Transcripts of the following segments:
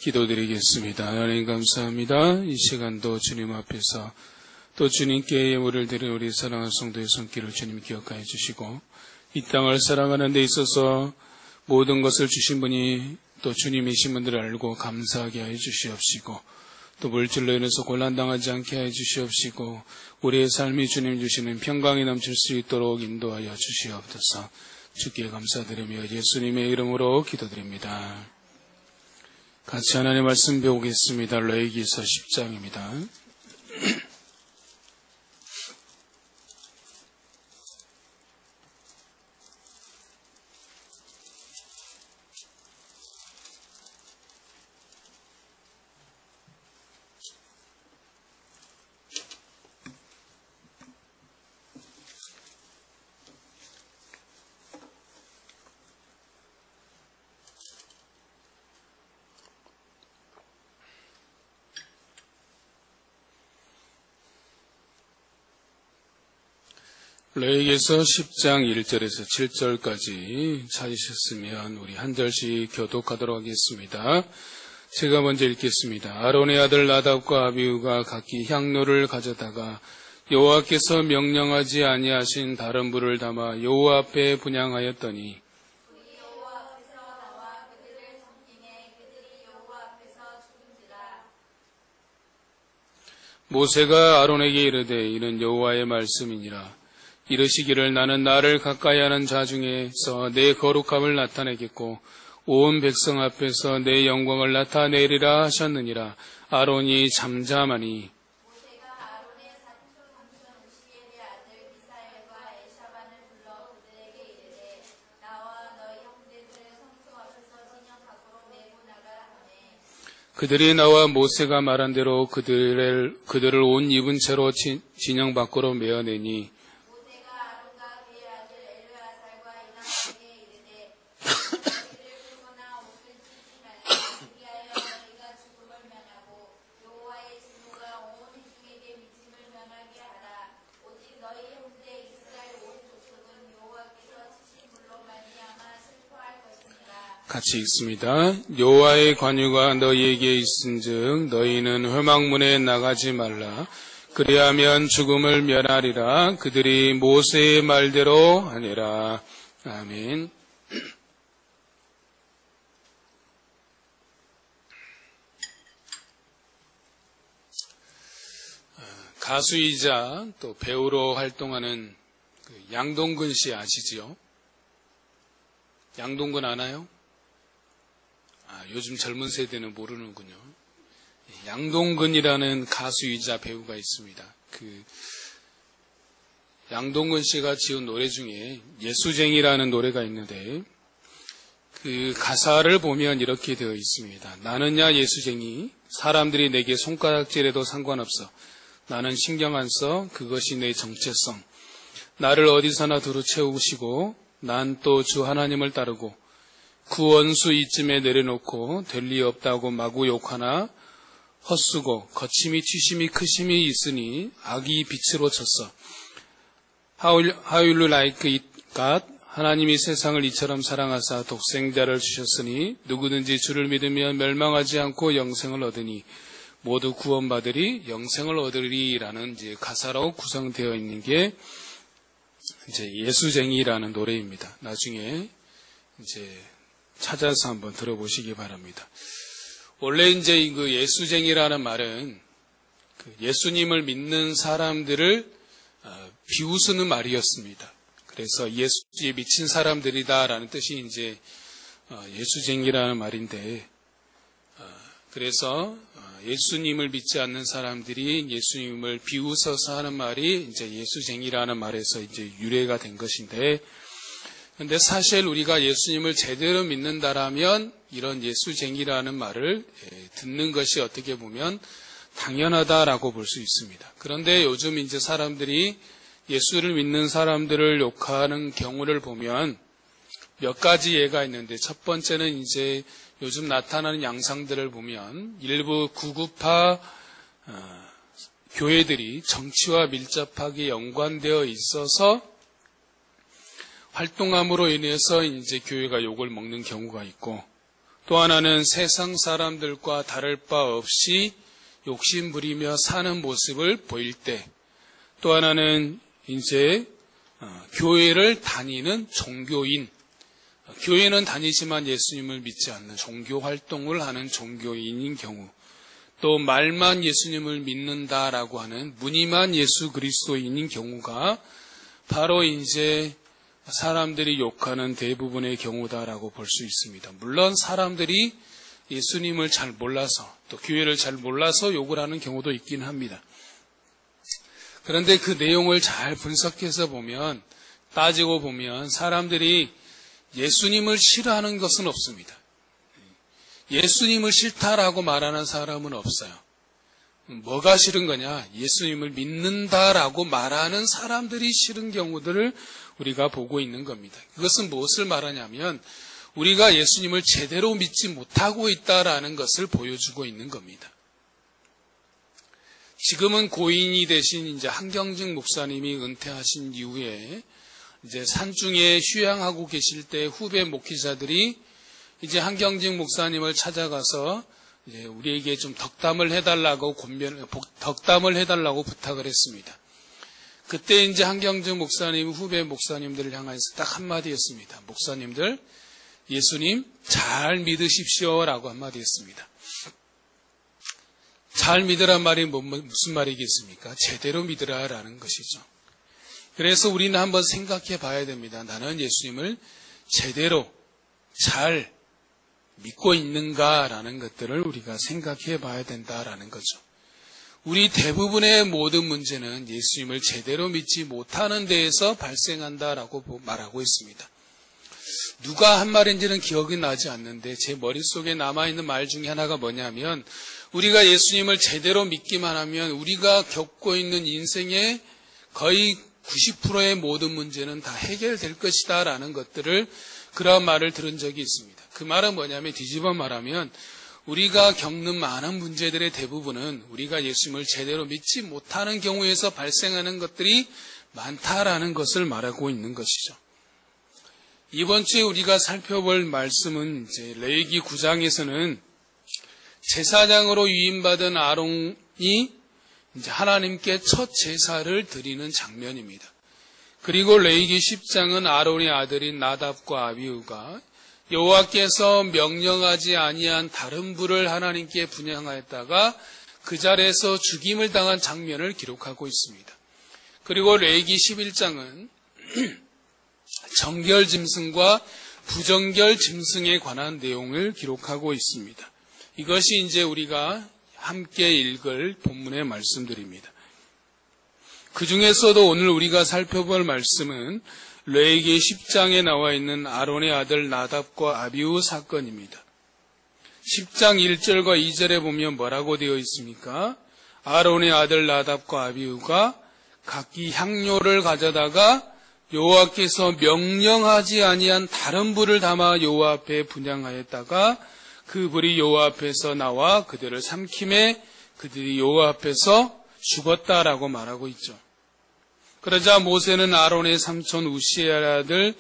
기도드리겠습니다. 하나님 감사합니다. 이 시간도 주님 앞에서 또 주님께 예물을 드린 우리 사랑하는 성도의 손길을 주님 기억하여 주시고 이 땅을 살아가는 데 있어서 모든 것을 주신 분이 또 주님이신 분들을 알고 감사하게 하여 주시옵시고 또 물질로 인해서 곤란당하지 않게 하여 주시옵시고 우리의 삶이 주님 주시는 평강이 넘칠 수 있도록 인도하여 주시옵소서. 주께 감사드리며 예수님의 이름으로 기도드립니다. 같이 하나님의 말씀 배우겠습니다. 레위기서 10장입니다. 레위기서 10장 1절에서 7절까지 찾으셨으면 우리 한 절씩 교독하도록 하겠습니다. 제가 먼저 읽겠습니다. 아론의 아들 나답과 아비후가 각기 향로를 가져다가 여호와께서 명령하지 아니하신 다른 불을 담아 여호와 앞에 분향하였더니 모세가 아론에게 이르되 이는 여호와의 말씀이니라. 이르시기를 나는 나를 가까이 하는 자 중에서 내 거룩함을 나타내겠고 온 백성 앞에서 내 영광을 나타내리라 하셨느니라. 아론이 잠잠하니 모세가 아론의 사촌 삼촌 우시엘의 아들 미사엘과 엘샤반을 불러 그들에게 이르되 나와 너희 형제들의 성소 앞에서 진영 밖으로 내고 나가라 하매 그들이 나와 모세가 말한 대로 그들을 옷 입은 채로 진영 밖으로 메어내니 같이 읽습니다. 여호와의 관유가 너희에게 있은즉 너희는 회막문에 나가지 말라. 그리하면 죽음을 면하리라. 그들이 모세의 말대로 하니라. 아멘. 가수이자 또 배우로 활동하는 양동근 씨 아시지요? 양동근 아나요? 요즘 젊은 세대는 모르는군요. 양동근이라는 가수이자 배우가 있습니다. 양동근 씨가 지은 노래 중에 예수쟁이라는 노래가 있는데 그 가사를 보면 이렇게 되어 있습니다. 나는야 예수쟁이, 사람들이 내게 손가락질해도 상관없어. 나는 신경 안 써. 그것이 내 정체성. 나를 어디서나 두루 채우시고 난 또 주 하나님을 따르고 구원수 이쯤에 내려놓고 될 리 없다고 마구 욕하나 헛수고 거침이 튀심이 크심이 있으니 악이 빛으로 쳤어. How you like it, God? 하나님이 세상을 이처럼 사랑하사 독생자를 주셨으니 누구든지 주를 믿으면 멸망하지 않고 영생을 얻으니 모두 구원받으리 영생을 얻으리라는 이제 가사로 구성되어 있는 게 이제 예수쟁이라는 노래입니다. 나중에 이제 찾아서 한번 들어보시기 바랍니다. 원래 이제 그 예수쟁이라는 말은 예수님을 믿는 사람들을 비웃는 말이었습니다. 그래서 예수에 미친 사람들이다라는 뜻이 이제 예수쟁이라는 말인데, 그래서 예수님을 믿지 않는 사람들이 예수님을 비웃어서 하는 말이 이제 예수쟁이라는 말에서 이제 유래가 된 것인데, 근데 사실 우리가 예수님을 제대로 믿는다라면 이런 예수쟁이라는 말을 듣는 것이 어떻게 보면 당연하다라고 볼 수 있습니다. 그런데 요즘 이제 사람들이 예수를 믿는 사람들을 욕하는 경우를 보면 몇 가지 예가 있는데, 첫 번째는 이제 요즘 나타나는 양상들을 보면 일부 구구파 교회들이 정치와 밀접하게 연관되어 있어서 활동함으로 인해서 이제 교회가 욕을 먹는 경우가 있고, 또 하나는 세상 사람들과 다를 바 없이 욕심 부리며 사는 모습을 보일 때, 또 하나는 이제 교회를 다니는 종교인, 교회는 다니지만 예수님을 믿지 않는 종교 활동을 하는 종교인인 경우, 또 말만 예수님을 믿는다라고 하는 무늬만 예수 그리스도인인 경우가 바로 이제 사람들이 욕하는 대부분의 경우다라고 볼 수 있습니다. 물론 사람들이 예수님을 잘 몰라서 또 교회를 잘 몰라서 욕을 하는 경우도 있긴 합니다. 그런데 그 내용을 잘 분석해서 보면, 따지고 보면 사람들이 예수님을 싫어하는 것은 없습니다. 예수님을 싫다라고 말하는 사람은 없어요. 뭐가 싫은 거냐? 예수님을 믿는다라고 말하는 사람들이 싫은 경우들을 우리가 보고 있는 겁니다. 그것은 무엇을 말하냐면 우리가 예수님을 제대로 믿지 못하고 있다라는 것을 보여주고 있는 겁니다. 지금은 고인이 되신 이제 한경직 목사님이 은퇴하신 이후에 이제 산중에 휴양하고 계실 때 후배 목회자들이 이제 한경직 목사님을 찾아가서 이제 우리에게 좀 덕담을 해달라고 부탁을 했습니다. 그때 이제 한경직 목사님 후배 목사님들을 향해서 딱 한마디였습니다. 목사님들, 예수님 잘 믿으십시오라고 한마디 했습니다. 잘 믿으란 말이 무슨 말이겠습니까? 제대로 믿으라라는 것이죠. 그래서 우리는 한번 생각해 봐야 됩니다. 나는 예수님을 제대로 잘 믿고 있는가라는 것들을 우리가 생각해 봐야 된다라는 거죠. 우리 대부분의 모든 문제는 예수님을 제대로 믿지 못하는 데에서 발생한다라고 말하고 있습니다. 누가 한 말인지는 기억이 나지 않는데 제 머릿속에 남아있는 말 중에 하나가 뭐냐면, 우리가 예수님을 제대로 믿기만 하면 우리가 겪고 있는 인생의 거의 90%의 모든 문제는 다 해결될 것이다 라는 것들을, 그런 말을 들은 적이 있습니다. 그 말은 뭐냐면, 뒤집어 말하면 우리가 겪는 많은 문제들의 대부분은 우리가 예수님을 제대로 믿지 못하는 경우에서 발생하는 것들이 많다라는 것을 말하고 있는 것이죠. 이번 주에 우리가 살펴볼 말씀은 이제 레위기 9장에서는 제사장으로 위임받은 아론이 이제 하나님께 첫 제사를 드리는 장면입니다. 그리고 레위기 10장은 아론의 아들인 나답과 아비후가 여호와께서 명령하지 아니한 다른 불을 하나님께 분향하였다가 그 자리에서 죽임을 당한 장면을 기록하고 있습니다. 그리고 레위기 11장은 정결 짐승과 부정결 짐승에 관한 내용을 기록하고 있습니다. 이것이 이제 우리가 함께 읽을 본문의 말씀들입니다. 그 중에서도 오늘 우리가 살펴볼 말씀은 레위기 10장에 나와 있는 아론의 아들 나답과 아비후 사건입니다. 10장 1절과 2절에 보면 뭐라고 되어 있습니까? 아론의 아들 나답과 아비후가 각기 향료를 가져다가 여호와께서 명령하지 아니한 다른 불을 담아 여호와 앞에 분향하였다가 그 불이 여호와 앞에서 나와 그들을 삼킴에 그들이 여호와 앞에서 죽었다라고 말하고 있죠. 그러자 모세는 아론의 삼촌 우시의 아들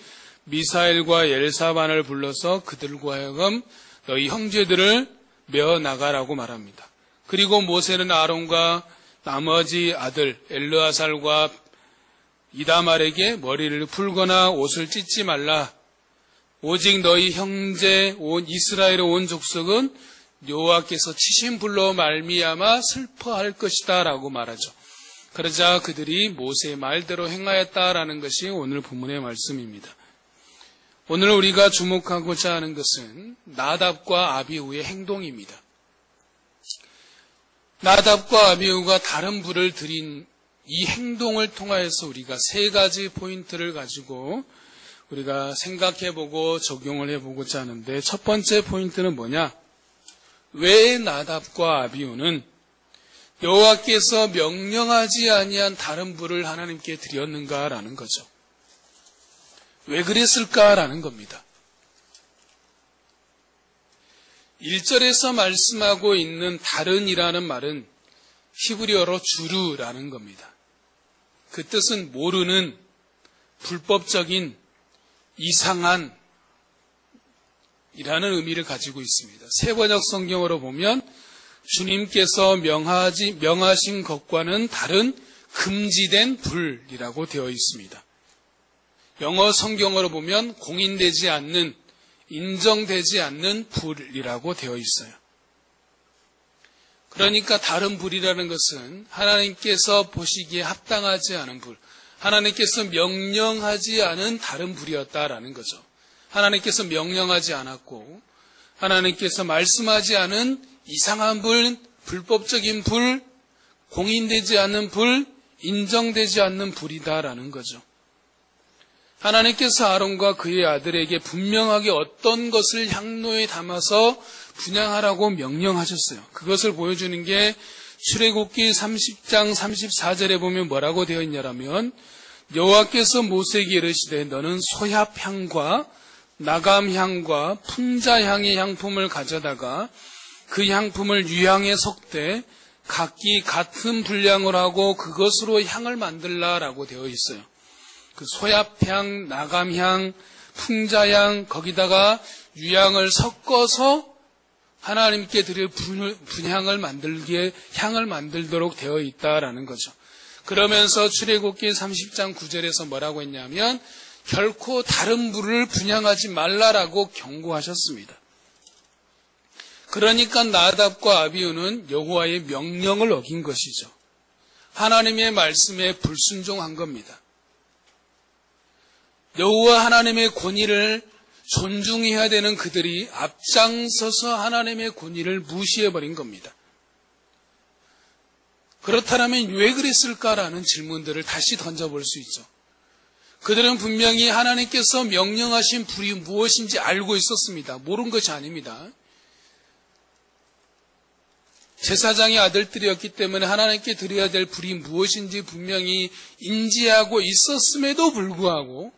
미사엘과 엘사반을 불러서 그들과 하여금 너희 형제들을 메어 나가라고 말합니다. 그리고 모세는 아론과 나머지 아들 엘르아살과 이다말에게 머리를 풀거나 옷을 찢지 말라. 오직 너희 형제 온 이스라엘의 온 족속은 여호와께서 치신 불로 말미암아 슬퍼할 것이다 라고 말하죠. 그러자 그들이 모세의 말대로 행하였다라는 것이 오늘 본문의 말씀입니다. 오늘 우리가 주목하고자 하는 것은 나답과 아비후의 행동입니다. 나답과 아비후가 다른 불을 드린 이 행동을 통하여서 우리가 세 가지 포인트를 가지고 우리가 생각해보고 적용을 해보고자 하는데, 첫 번째 포인트는 뭐냐? 왜 나답과 아비후는 여호와께서 명령하지 아니한 다른 불을 하나님께 드렸는가라는 거죠. 왜 그랬을까라는 겁니다. 1절에서 말씀하고 있는 다른이라는 말은 히브리어로 주르라는 겁니다. 그 뜻은 모르는, 불법적인, 이상한, 의미를 가지고 있습니다. 새 번역 성경으로 보면 주님께서 명하신 것과는 다른 금지된 불이라고 되어 있습니다. 영어 성경으로 보면 공인되지 않는, 인정되지 않는 불이라고 되어 있어요. 그러니까 다른 불이라는 것은 하나님께서 보시기에 합당하지 않은 불, 하나님께서 명령하지 않은 다른 불이었다라는 거죠. 하나님께서 명령하지 않았고 하나님께서 말씀하지 않은 이상한 불, 불법적인 불, 공인되지 않는 불, 인정되지 않는 불이다라는 거죠. 하나님께서 아론과 그의 아들에게 분명하게 어떤 것을 향로에 담아서 분향하라고 명령하셨어요. 그것을 보여주는 게 출애굽기 30장 34절에 보면 뭐라고 되어 있냐면 여호와께서 모세에게 이르시되 너는 소합향과 나감향과 풍자향의 향품을 가져다가 그 향품을 유향에 섞되 각기 같은 분량을 하고 그것으로 향을 만들라라고 되어 있어요. 그 소합향, 나감향, 풍자향 거기다가 유향을 섞어서 하나님께 드릴 분향을 만들기에 향을 만들도록 되어 있다라는 거죠. 그러면서 출애굽기 30장 9절에서 뭐라고 했냐면 결코 다른 불을 분향하지 말라라고 경고하셨습니다. 그러니까 나답과 아비후는 여호와의 명령을 어긴 것이죠. 하나님의 말씀에 불순종한 겁니다. 여호와 하나님의 권위를 존중해야 되는 그들이 앞장서서 하나님의 권위를 무시해버린 겁니다. 그렇다면 왜 그랬을까라는 질문들을 다시 던져볼 수 있죠. 그들은 분명히 하나님께서 명령하신 불이 무엇인지 알고 있었습니다. 모른 것이 아닙니다. 제사장의 아들들이었기 때문에 하나님께 드려야 될 불이 무엇인지 분명히 인지하고 있었음에도 불구하고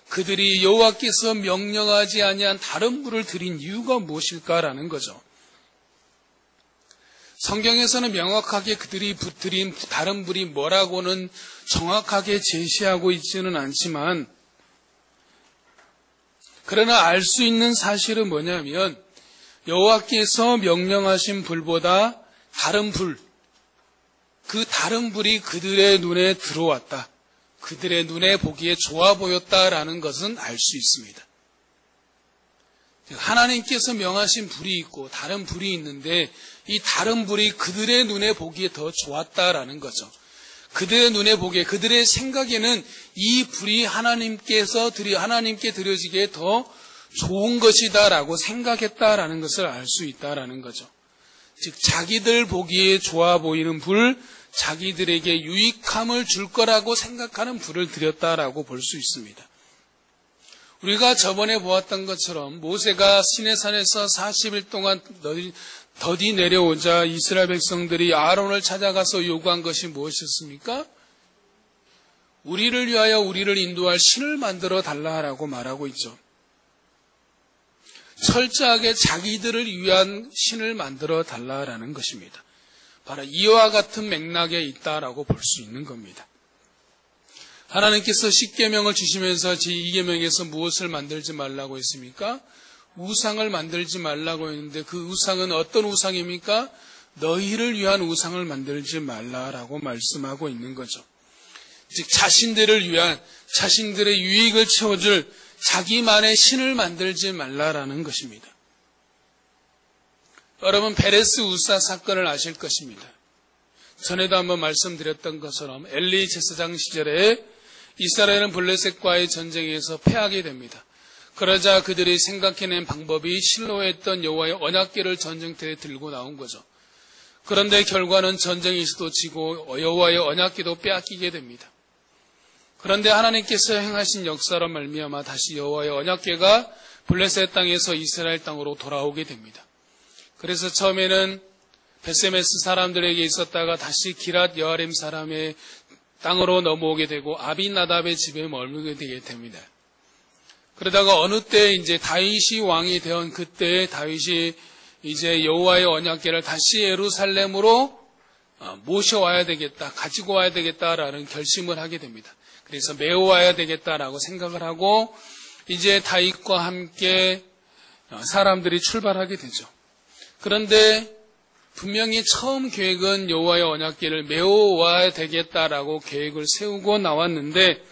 그들이 여호와께서 명령하지 아니한 다른 불을 드린 이유가 무엇일까라는 거죠. 성경에서는 명확하게 그들이 드린 다른 불이 뭐라고는 정확하게 제시하고 있지는 않지만 그러나 알 수 있는 사실은 뭐냐면 여호와께서 명령하신 불보다 다른 불, 그 다른 불이 그들의 눈에 들어왔다. 그들의 눈에 보기에 좋아 보였다라는 것은 알 수 있습니다. 하나님께서 명하신 불이 있고 다른 불이 있는데 이 다른 불이 그들의 눈에 보기에 더 좋았다라는 거죠. 그들의 눈에 보기에, 그들의 생각에는 이 불이 하나님께 드려지기에 더 좋은 것이다라고 생각했다라는 것을 알 수 있다라는 거죠. 즉 자기들 보기에 좋아 보이는 불, 자기들에게 유익함을 줄 거라고 생각하는 불을 드렸다라고 볼 수 있습니다. 우리가 저번에 보았던 것처럼 모세가 시내산에서 40일 동안 더디 내려오자 이스라엘 백성들이 아론을 찾아가서 요구한 것이 무엇이었습니까? 우리를 위하여 우리를 인도할 신을 만들어 달라라고 말하고 있죠. 철저하게 자기들을 위한 신을 만들어 달라라는 것입니다. 바로 이와 같은 맥락에 있다라고 볼 수 있는 겁니다. 하나님께서 십계명을 주시면서 제2계명에서 무엇을 만들지 말라고 했습니까? 우상을 만들지 말라고 했는데 그 우상은 어떤 우상입니까? 너희를 위한 우상을 만들지 말라라고 말씀하고 있는 거죠. 즉 자신들을 위한, 자신들의 유익을 채워줄 자기만의 신을 만들지 말라라는 것입니다. 여러분 베레스 우사 사건을 아실 것입니다. 전에도 한번 말씀드렸던 것처럼 엘리 제사장 시절에 이스라엘은 블레셋과의 전쟁에서 패하게 됩니다. 그러자 그들이 생각해낸 방법이 실로에 있던 여호와의 언약궤를 전쟁터에 들고 나온 거죠. 그런데 결과는 전쟁에서도 지고 여호와의 언약궤도 빼앗기게 됩니다. 그런데 하나님께서 행하신 역사로 말미암아 다시 여호와의 언약궤가 블레셋 땅에서 이스라엘 땅으로 돌아오게 됩니다. 그래서 처음에는 베세메스 사람들에게 있었다가 다시 기랏 여아림 사람의 땅으로 넘어오게 되고 아비나답의 집에 머물게 되게 됩니다. 그러다가 어느 때 이제 다윗이 왕이 되온 그때 다윗이 이제 여호와의 언약궤를 다시 예루살렘으로 모셔와야 되겠다, 가지고 와야 되겠다라는 결심을 하게 됩니다. 그래서 메워와야 되겠다라고 생각을 하고 이제 다윗과 함께 사람들이 출발하게 되죠. 그런데 분명히 처음 계획은 여호와의 언약궤를 메워와야 되겠다라고 계획을 세우고 나왔는데,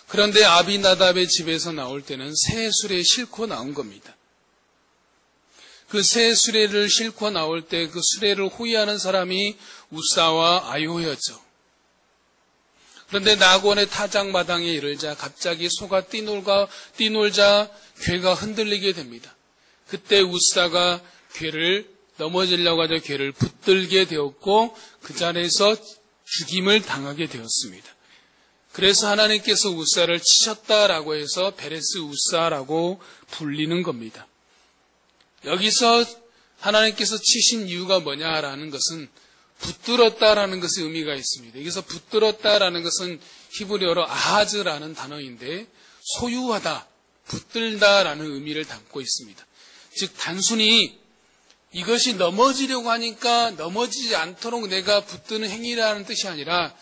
그런데 아비나답의 집에서 나올 때는 새 수레 싣고 나온 겁니다. 그 새 수레를 싣고 나올 때 그 수레를 호위하는 사람이 우사와 아요였죠. 그런데 나곤의 타작마당에 이르자 갑자기 소가 뛰놀자 궤가 흔들리게 됩니다. 그때 우사가 궤를 넘어지려고 하자 궤를 붙들게 되었고 그 자리에서 죽임을 당하게 되었습니다. 그래서 하나님께서 우사를 치셨다라고 해서 베레스 우사라고 불리는 겁니다. 여기서 하나님께서 치신 이유가 뭐냐라는 것은 붙들었다라는 것의 의미가 있습니다. 여기서 붙들었다라는 것은 히브리어로 아하즈라는 단어인데 소유하다, 붙들다라는 의미를 담고 있습니다. 즉 단순히 이것이 넘어지려고 하니까 넘어지지 않도록 내가 붙드는 행위라는 뜻이 아니라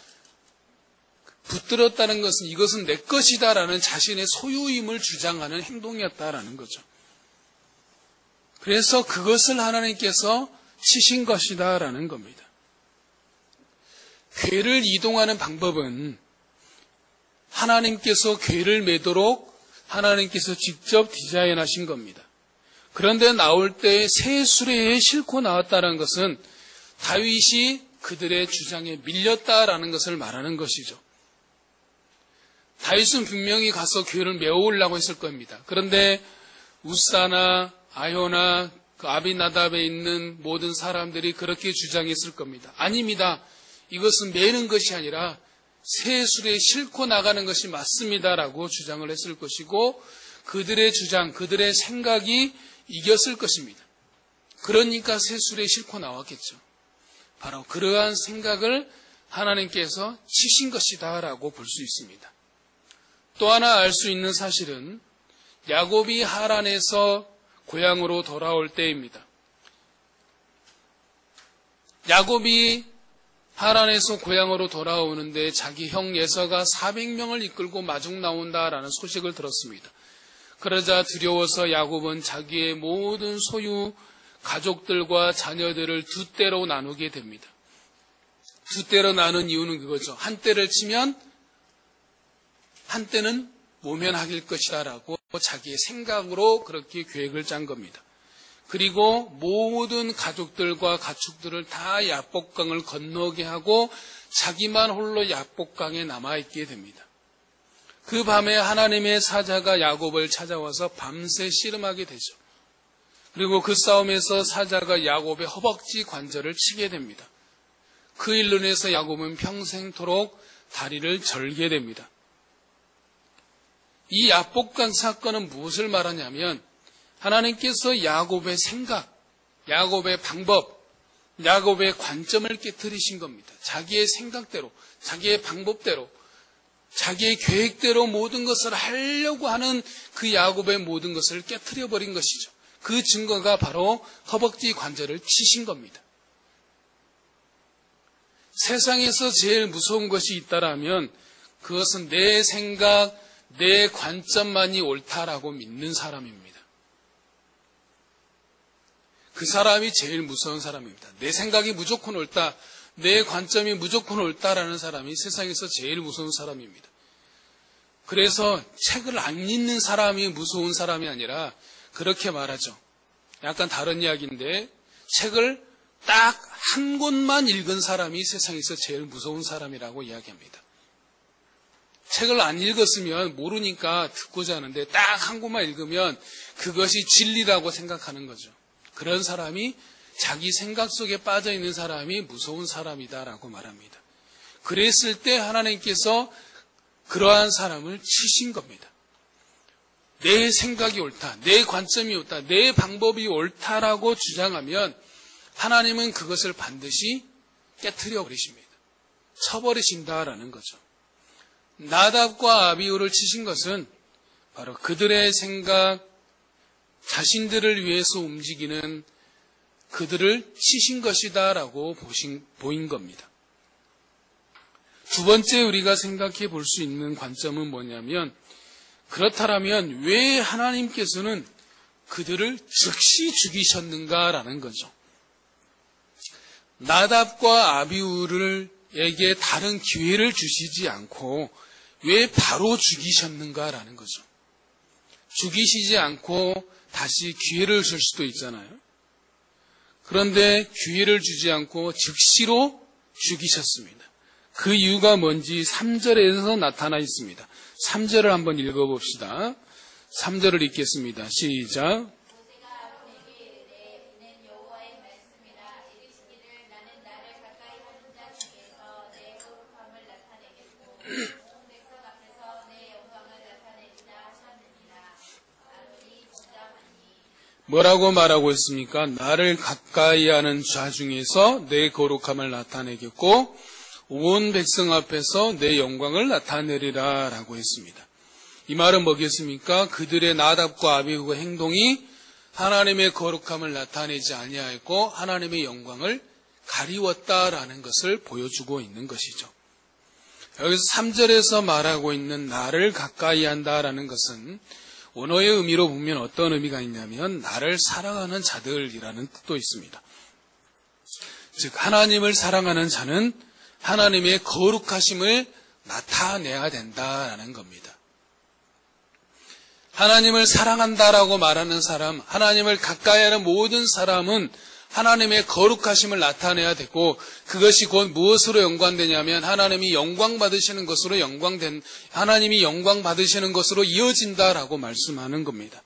붙들었다는 것은 이것은 내 것이다라는 자신의 소유임을 주장하는 행동이었다라는 거죠. 그래서 그것을 하나님께서 치신 것이다라는 겁니다. 궤를 이동하는 방법은 하나님께서 궤를 매도록 하나님께서 직접 디자인하신 겁니다. 그런데 나올 때 새 수레에 싣고 나왔다는 것은 다윗이 그들의 주장에 밀렸다라는 것을 말하는 것이죠. 다윗은 분명히 가서 궤를 메우려고 했을 겁니다. 그런데 우사나 아효나 그 아비나답에 있는 모든 사람들이 그렇게 주장했을 겁니다. 아닙니다. 이것은 매는 것이 아니라 새 수레에 싣고 나가는 것이 맞습니다라고 주장을 했을 것이고 그들의 주장, 그들의 생각이 이겼을 것입니다. 그러니까 새 수레에 싣고 나왔겠죠. 바로 그러한 생각을 하나님께서 치신 것이다라고 볼 수 있습니다. 또 하나 알 수 있는 사실은 야곱이 하란에서 고향으로 돌아올 때입니다. 야곱이 하란에서 고향으로 돌아오는데 자기 형 에서가 400명을 이끌고 마중 나온다라는 소식을 들었습니다. 그러자 두려워서 야곱은 자기의 모든 소유, 가족들과 자녀들을 두 떼로 나누게 됩니다. 두 떼로 나눈 이유는 그거죠. 한 떼를 치면 한 떼는 모면하길 것이다라고 자기의 생각으로 그렇게 계획을 짠 겁니다. 그리고 모든 가족들과 가축들을 다 야복강을 건너게 하고 자기만 홀로 야복강에 남아있게 됩니다. 그 밤에 하나님의 사자가 야곱을 찾아와서 밤새 씨름하게 되죠. 그리고 그 싸움에서 사자가 야곱의 허벅지 관절을 치게 됩니다. 그 일로 인해서 야곱은 평생토록 다리를 절게 됩니다. 이 야복강 사건은 무엇을 말하냐면 하나님께서 야곱의 생각, 야곱의 방법, 야곱의 관점을 깨트리신 겁니다. 자기의 생각대로, 자기의 방법대로, 자기의 계획대로 모든 것을 하려고 하는 그 야곱의 모든 것을 깨트려 버린 것이죠. 그 증거가 바로 허벅지 관절을 치신 겁니다. 세상에서 제일 무서운 것이 있다라면 그것은 내 생각, 내 관점만이 옳다라고 믿는 사람입니다. 그 사람이 제일 무서운 사람입니다. 내 생각이 무조건 옳다, 내 관점이 무조건 옳다라는 사람이 세상에서 제일 무서운 사람입니다. 그래서 책을 안 읽는 사람이 무서운 사람이 아니라 그렇게 말하죠. 약간 다른 이야기인데 책을 딱 한 권만 읽은 사람이 세상에서 제일 무서운 사람이라고 이야기합니다. 책을 안 읽었으면 모르니까 듣고자 하는데 딱 한 권만 읽으면 그것이 진리라고 생각하는 거죠. 그런 사람이 자기 생각 속에 빠져있는 사람이 무서운 사람이다라고 말합니다. 그랬을 때 하나님께서 그러한 사람을 치신 겁니다. 내 생각이 옳다, 내 관점이 옳다, 내 방법이 옳다라고 주장하면 하나님은 그것을 반드시 깨트려 버리십니다. 쳐버리신다라는 거죠. 나답과 아비후를 치신 것은 바로 그들의 생각, 자신들을 위해서 움직이는 그들을 치신 것이다라고 보인 겁니다. 두 번째 우리가 생각해 볼 수 있는 관점은 뭐냐면 그렇다면 왜 하나님께서는 그들을 즉시 죽이셨는가라는 거죠. 나답과 아비후에게 다른 기회를 주시지 않고 왜 바로 죽이셨는가라는 거죠. 죽이시지 않고 다시 기회를 줄 수도 있잖아요. 그런데 기회를 주지 않고 즉시로 죽이셨습니다. 그 이유가 뭔지 3절에서 나타나 있습니다. 3절을 한번 읽어봅시다. 3절을 읽겠습니다. 시작. 뭐라고 말하고 있습니까? 나를 가까이 하는 자 중에서 내 거룩함을 나타내겠고 온 백성 앞에서 내 영광을 나타내리라 라고 했습니다. 이 말은 뭐겠습니까? 그들의 나답과 아비후의 행동이 하나님의 거룩함을 나타내지 아니하였고 하나님의 영광을 가리웠다라는 것을 보여주고 있는 것이죠. 여기서 3절에서 말하고 있는 나를 가까이 한다라는 것은 원어의 의미로 보면 어떤 의미가 있냐면 나를 사랑하는 자들이라는 뜻도 있습니다. 즉 하나님을 사랑하는 자는 하나님의 거룩하심을 나타내야 된다라는 겁니다. 하나님을 사랑한다라고 말하는 사람, 하나님을 가까이 하는 모든 사람은 하나님의 거룩하심을 나타내야 되고 그것이 곧 무엇으로 연관되냐면 하나님이 영광 받으시는 것으로 하나님이 영광 받으시는 것으로 이어진다라고 말씀하는 겁니다.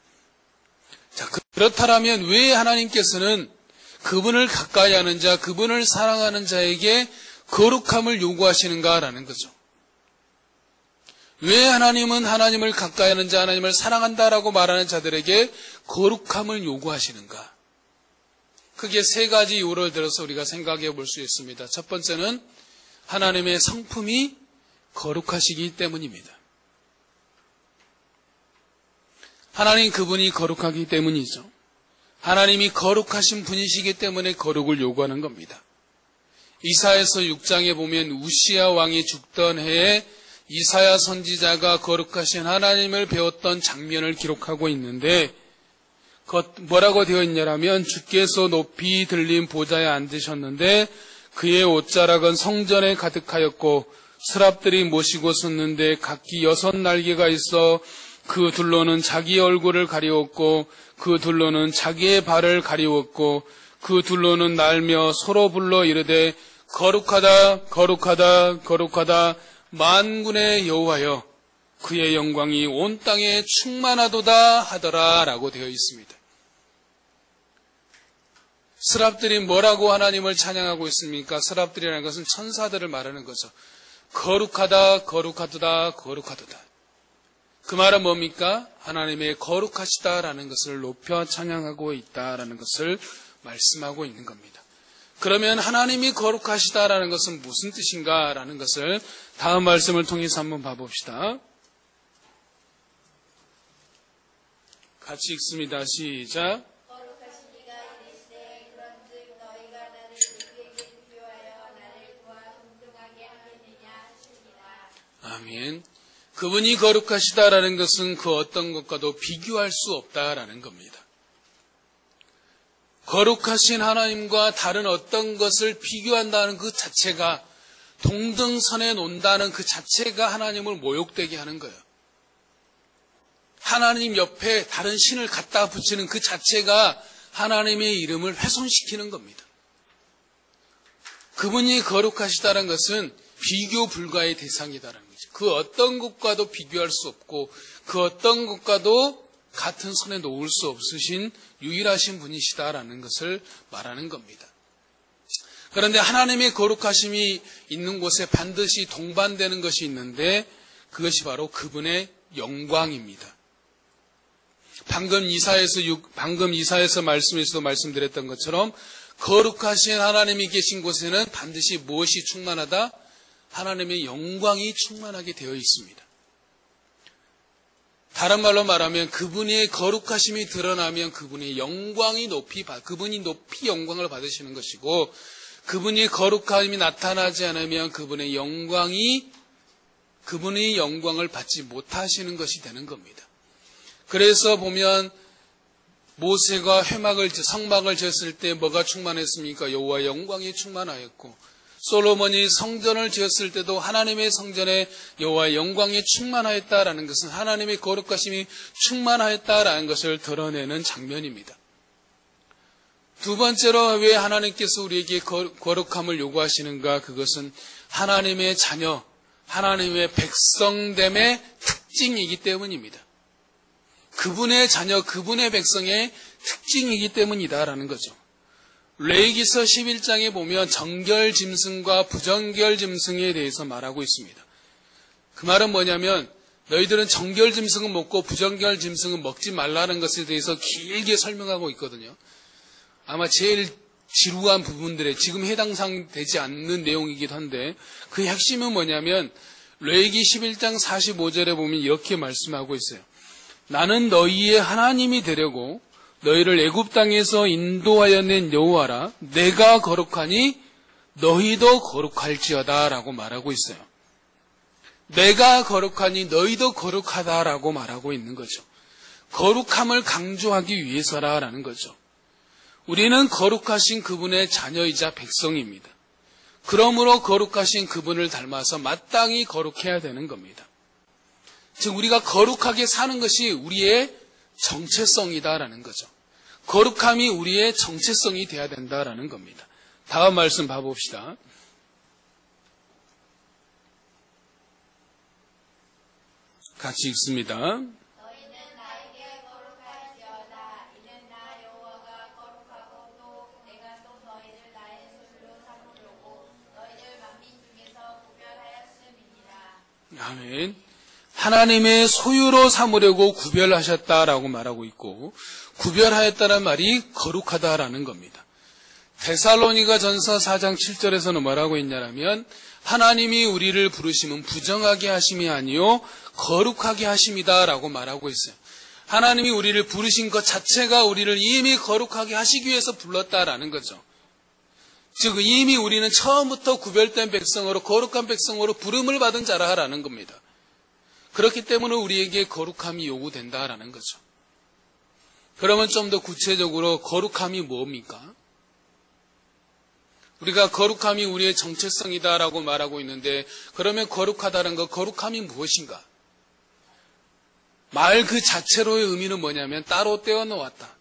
자, 그렇다면 왜 하나님께서는 그분을 가까이 하는 자, 그분을 사랑하는 자에게 거룩함을 요구하시는가라는 거죠. 왜 하나님은 하나님을 가까이 하는 자, 하나님을 사랑한다라고 말하는 자들에게 거룩함을 요구하시는가? 크게 세 가지 이유를 들어서 우리가 생각해 볼 수 있습니다. 첫 번째는 하나님의 성품이 거룩하시기 때문입니다. 하나님 그분이 거룩하기 때문이죠. 하나님이 거룩하신 분이시기 때문에 거룩을 요구하는 겁니다. 이사야서 6장에 보면 우시야 왕이 죽던 해에 이사야 선지자가 거룩하신 하나님을 배웠던 장면을 기록하고 있는데 뭐라고 되어 있냐면 주께서 높이 들린 보좌에 앉으셨는데 그의 옷자락은 성전에 가득하였고 스랍들이 모시고 섰는데 각기 6날개가 있어 그 둘로는 자기 얼굴을 가리웠고 그 둘로는 자기의 발을 가리웠고 그 둘로는 날며 서로 불러 이르되 거룩하다 거룩하다 거룩하다 만군의 여호와여 그의 영광이 온 땅에 충만하도다 하더라 라고 되어 있습니다. 스랍들이 뭐라고 하나님을 찬양하고 있습니까? 스랍들이라는 것은 천사들을 말하는 거죠. 거룩하다 거룩하도다 거룩하도다. 그 말은 뭡니까? 하나님의 거룩하시다라는 것을 높여 찬양하고 있다라는 것을 말씀하고 있는 겁니다. 그러면 하나님이 거룩하시다라는 것은 무슨 뜻인가라는 것을 다음 말씀을 통해서 한번 봐봅시다. 같이 읽습니다. 시작. 아멘. 그분이 거룩하시다라는 것은 그 어떤 것과도 비교할 수 없다라는 겁니다. 거룩하신 하나님과 다른 어떤 것을 비교한다는 그 자체가 동등선에 논다는 그 자체가 하나님을 모욕되게 하는 거예요. 하나님 옆에 다른 신을 갖다 붙이는 그 자체가 하나님의 이름을 훼손시키는 겁니다. 그분이 거룩하시다는 것은 비교 불가의 대상이다라는 거죠. 그 어떤 것과도 비교할 수 없고 그 어떤 것과도 같은 선에 놓을 수 없으신 유일하신 분이시다라는 것을 말하는 겁니다. 그런데 하나님의 거룩하심이 있는 곳에 반드시 동반되는 것이 있는데 그것이 바로 그분의 영광입니다. 방금 이사야서 말씀에서도 말씀드렸던 것처럼 거룩하신 하나님이 계신 곳에는 반드시 무엇이 충만하다? 하나님의 영광이 충만하게 되어 있습니다. 다른 말로 말하면 그분의 거룩하심이 드러나면 그분이 높이 영광을 받으시는 것이고 그분이 거룩함이 나타나지 않으면 그분의 영광을 받지 못하시는 것이 되는 겁니다. 그래서 보면 모세가 성막을 지었을 때 뭐가 충만했습니까? 여호와의 영광이 충만하였고, 솔로몬이 성전을 지었을 때도 하나님의 성전에 여호와의 영광이 충만하였다라는 것은 하나님의 거룩하심이 충만하였다라는 것을 드러내는 장면입니다. 두 번째로 왜 하나님께서 우리에게 거룩함을 요구하시는가? 그것은 하나님의 자녀, 하나님의 백성됨의 특징이기 때문입니다. 그분의 자녀, 그분의 백성의 특징이기 때문이다라는 거죠. 레위기서 11장에 보면 정결 짐승과 부정결 짐승에 대해서 말하고 있습니다. 그 말은 뭐냐면 너희들은 정결 짐승은 먹고 부정결 짐승은 먹지 말라는 것에 대해서 길게 설명하고 있거든요. 아마 제일 지루한 부분들에 지금 해당상 되지 않는 내용이기도 한데 그 핵심은 뭐냐면 레위기 11장 45절에 보면 이렇게 말씀하고 있어요. 나는 너희의 하나님이 되려고 너희를 애굽 땅에서 인도하여 낸 여호와라. 내가 거룩하니 너희도 거룩할지어다 라고 말하고 있어요. 내가 거룩하니 너희도 거룩하다라고 말하고 있는 거죠. 거룩함을 강조하기 위해서라는 거죠. 우리는 거룩하신 그분의 자녀이자 백성입니다. 그러므로 거룩하신 그분을 닮아서 마땅히 거룩해야 되는 겁니다. 즉 우리가 거룩하게 사는 것이 우리의 정체성이다라는 거죠. 거룩함이 우리의 정체성이 되어야 된다라는 겁니다. 다음 말씀 봐봅시다. 같이 읽습니다. 아멘. 하나님의 소유로 삼으려고 구별하셨다라고 말하고 있고, 구별하였다는 말이 거룩하다라는 겁니다. 데살로니가 전서 4장 7절에서는 뭐라고 했냐면 하나님이 우리를 부르심은 부정하게 하심이 아니요 거룩하게 하심이다라고 말하고 있어요. 하나님이 우리를 부르신 것 자체가 우리를 이미 거룩하게 하시기 위해서 불렀다라는 거죠. 즉 이미 우리는 처음부터 구별된 백성으로 거룩한 백성으로 부름을 받은 자라라는 겁니다. 그렇기 때문에 우리에게 거룩함이 요구된다라는 거죠. 그러면 좀 더 구체적으로 거룩함이 뭡니까? 우리가 거룩함이 우리의 정체성이다라고 말하고 있는데 그러면 거룩하다는 것, 거룩함이 무엇인가? 말 그 자체로의 의미는 뭐냐면 따로 떼어놓았다,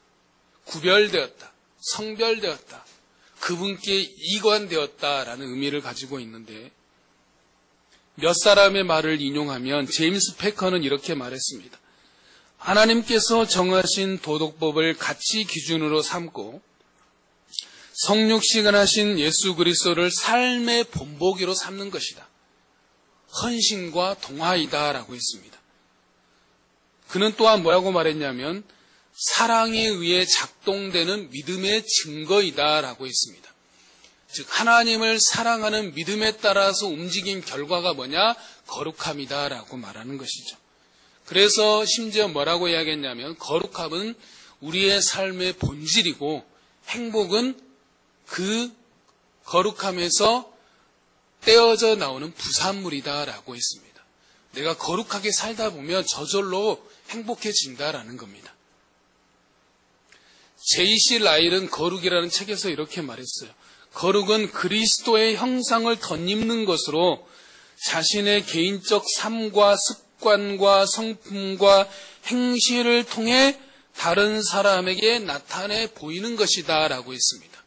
구별되었다, 성별되었다, 그분께 이관되었다라는 의미를 가지고 있는데 몇 사람의 말을 인용하면 제임스 패커는 이렇게 말했습니다. 하나님께서 정하신 도덕법을 가치 기준으로 삼고 성육신하신 예수 그리스도를 삶의 본보기로 삼는 것이다. 헌신과 동화이다라고 했습니다. 그는 또한 뭐라고 말했냐면 사랑에 의해 작동되는 믿음의 증거이다라고 했습니다. 즉 하나님을 사랑하는 믿음에 따라서 움직인 결과가 뭐냐? 거룩함이다라고 말하는 것이죠. 그래서 심지어 뭐라고 이야기했냐면 거룩함은 우리의 삶의 본질이고 행복은 그 거룩함에서 떼어져 나오는 부산물이다라고 했습니다. 내가 거룩하게 살다 보면 저절로 행복해진다라는 겁니다. J.C. 라일은 거룩이라는 책에서 이렇게 말했어요. 거룩은 그리스도의 형상을 덧입는 것으로 자신의 개인적 삶과 습관과 성품과 행실을 통해 다른 사람에게 나타내 보이는 것이다 라고 했습니다.